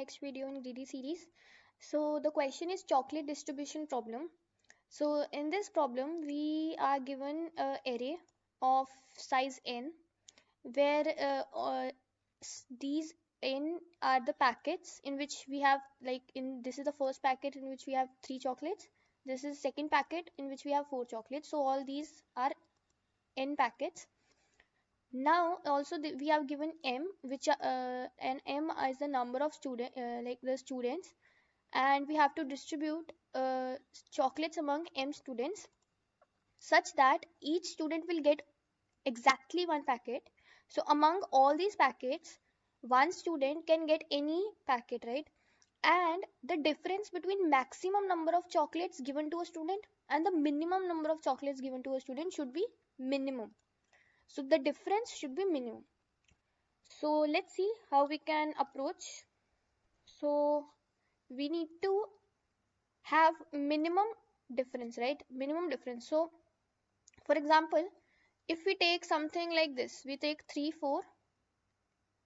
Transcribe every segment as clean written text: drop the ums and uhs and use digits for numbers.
next video in greedy series. So the question is chocolate distribution problem. So in this problem we are given an array of size n where these n are the packets in which we have, like, in this is the first packet in which we have 3 chocolates. This is second packet in which we have 4 chocolates. So all these are n packets. Now also we have given m, which and m is the number of the students, and we have to distribute chocolates among m students such that each student will get exactly one packet. So among all these packets, one student can get any packet, right? And the difference between maximum number of chocolates given to a student and the minimum number of chocolates given to a student should be minimum. So the difference should be minimum. So let's see how we can approach. So we need to have minimum difference, right? Minimum difference. So for example, if we take something like this, we take 3 4,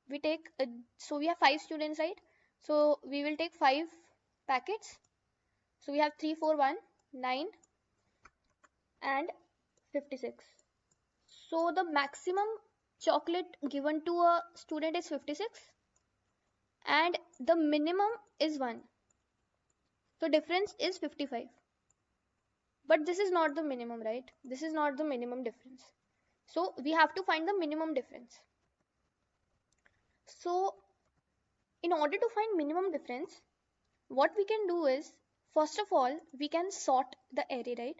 we take so we have 5 students, right? So we will take 5 packets. So we have 3 4 1 9 and 56. So the maximum chocolate given to a student is 56 and the minimum is 1. So difference is 55. But this is not the minimum, right? This is not the minimum difference. So we have to find the minimum difference. So in order to find minimum difference, what we can do is, first of all, we can sort the array, right?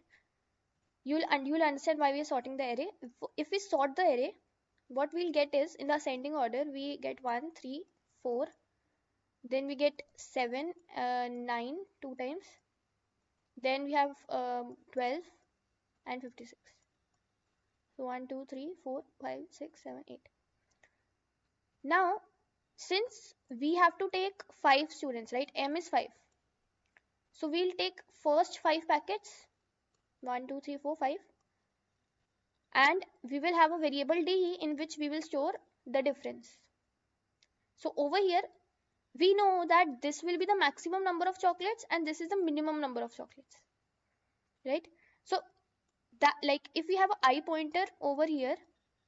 You'll understand why we are sorting the array. If we sort the array, what we'll get is, in the ascending order, we get 1 3 4, then we get 7 9 2 times, then we have 12 and 56. So 1 2 3 4 5 6 7 8. Now since we have to take 5 students, right? M is 5. So we'll take first 5 packets, 1 2 3 4 5, and we will have a variable d in which we will store the difference. So over here we know that this will be the maximum number of chocolates and this is the minimum number of chocolates, right? So that, like, if we have a I pointer over here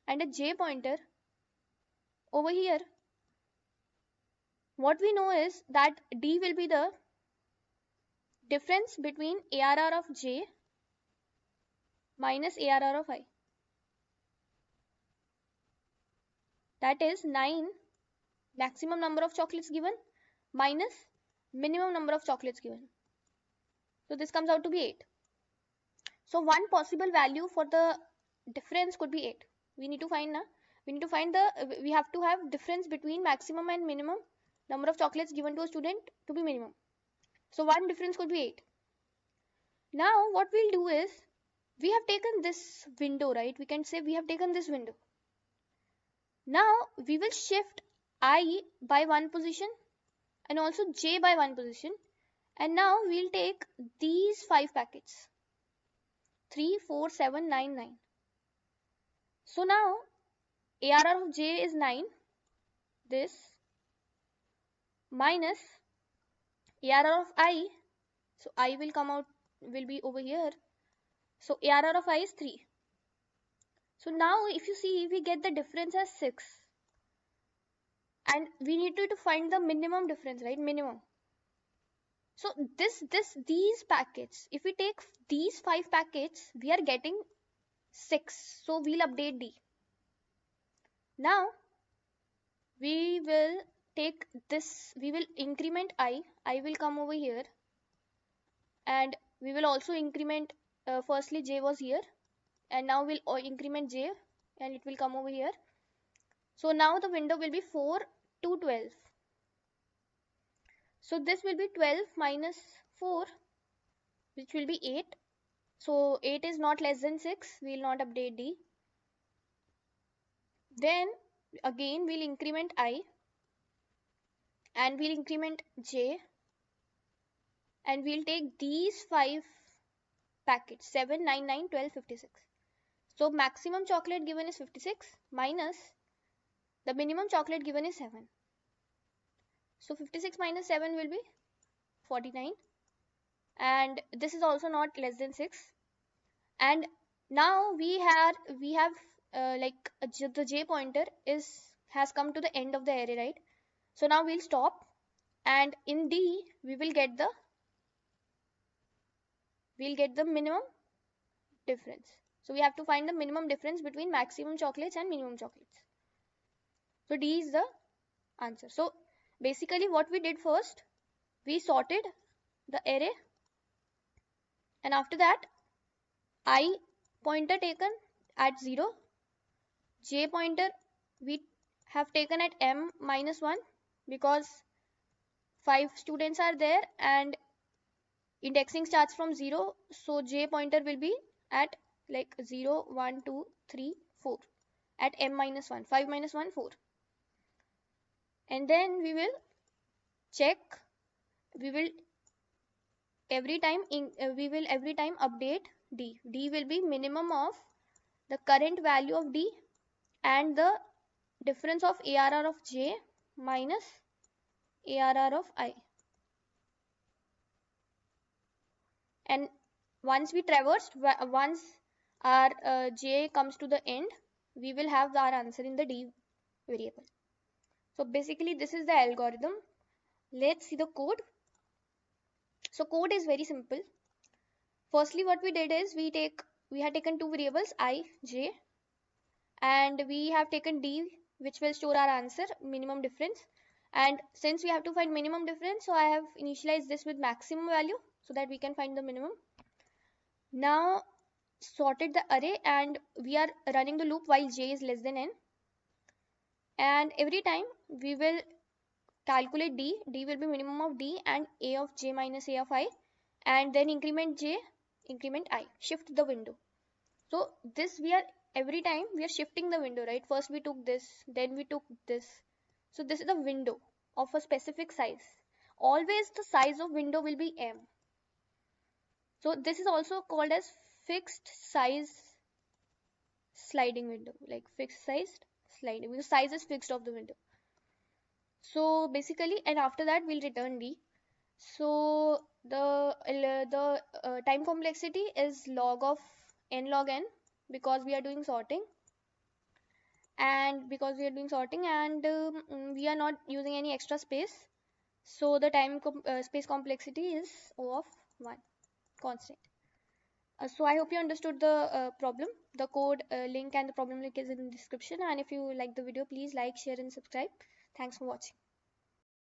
and a j pointer over here, what we know is that d will be the difference between ARR of j minus ARR of I. That is 9 maximum number of chocolates given minus minimum number of chocolates given. So this comes out to be 8. So one possible value for the difference could be 8. We need to find we have to have difference between maximum and minimum number of chocolates given to a student to be minimum. So one difference could be 8. Now what we'll do is, we have taken this window, right? We can say we have taken this window. Now we will shift I by 1 position and also j by 1 position, and now we'll take these 5 packets, 3 4 7 9 9. So now ARR of j is 9, this, minus ARR of I, so I will be over here, so ARR of I is 3. So now if you see, we get the difference as 6, and we need to find the minimum difference, right? Minimum. So these packets, if we take these 5 packets, we are getting 6. So we'll update D. Now we will take this, we will increment I will come over here, and we will also increment, firstly j was here, and now we'll increment j and it will come over here. So now the window will be 4 to 12. So this will be 12 minus 4, which will be 8. So 8 is not less than 6. We will not update D. Then again we'll increment I and we'll increment j, and we'll take these 5 packets, 7 9 9 12 56. So maximum chocolate given is 56 minus the minimum chocolate given is 7. So 56 minus 7 will be 49, and this is also not less than 6. And now we have the j pointer has come to the end of the array, right? So now we'll stop, and in D we'll get the minimum difference. So we have to find the minimum difference between maximum chocolates and minimum chocolates. So D is the answer. So basically what we did first, we sorted the array, and after that I pointer taken at 0, j pointer we have taken at m minus 1 because 5 students are there and indexing starts from 0, so j pointer will be at like 0, 1, 2, 3, 4 at m minus 1, 5 minus 1, 4. And then we will check, we will every time update D. D will be minimum of the current value of D and the difference of ARR of J minus ARR of I. And once our J comes to the end, we will have our answer in the D variable. So basically this is the algorithm. Let's see the code. So code is very simple. Firstly, what we did is we had taken two variables I, J, and we have taken D, which will store our answer, minimum difference. And since we have to find minimum difference, so I have initialized this with maximum value so that we can find the minimum. Now sorted the array, and we are running the loop while j is less than n. And every time we will calculate D. D will be minimum of D and A of j minus A of I, and then increment j, increment I, shift the window. So this every time we are shifting the window, right? First we took this, then we took this. So this is the window of a specific size. Always the size of window will be m. So this is also called as fixed size sliding window, like fixed sized sliding, because size is fixed of the window. So basically, and after that we'll return D. So the time complexity is log of n log n, because we are doing sorting, and we are not using any extra space, so the space complexity is O of 1 constant. So I hope you understood the problem. The code link and the problem link is in the description, and if you like the video, please like, share and subscribe. Thanks for watching.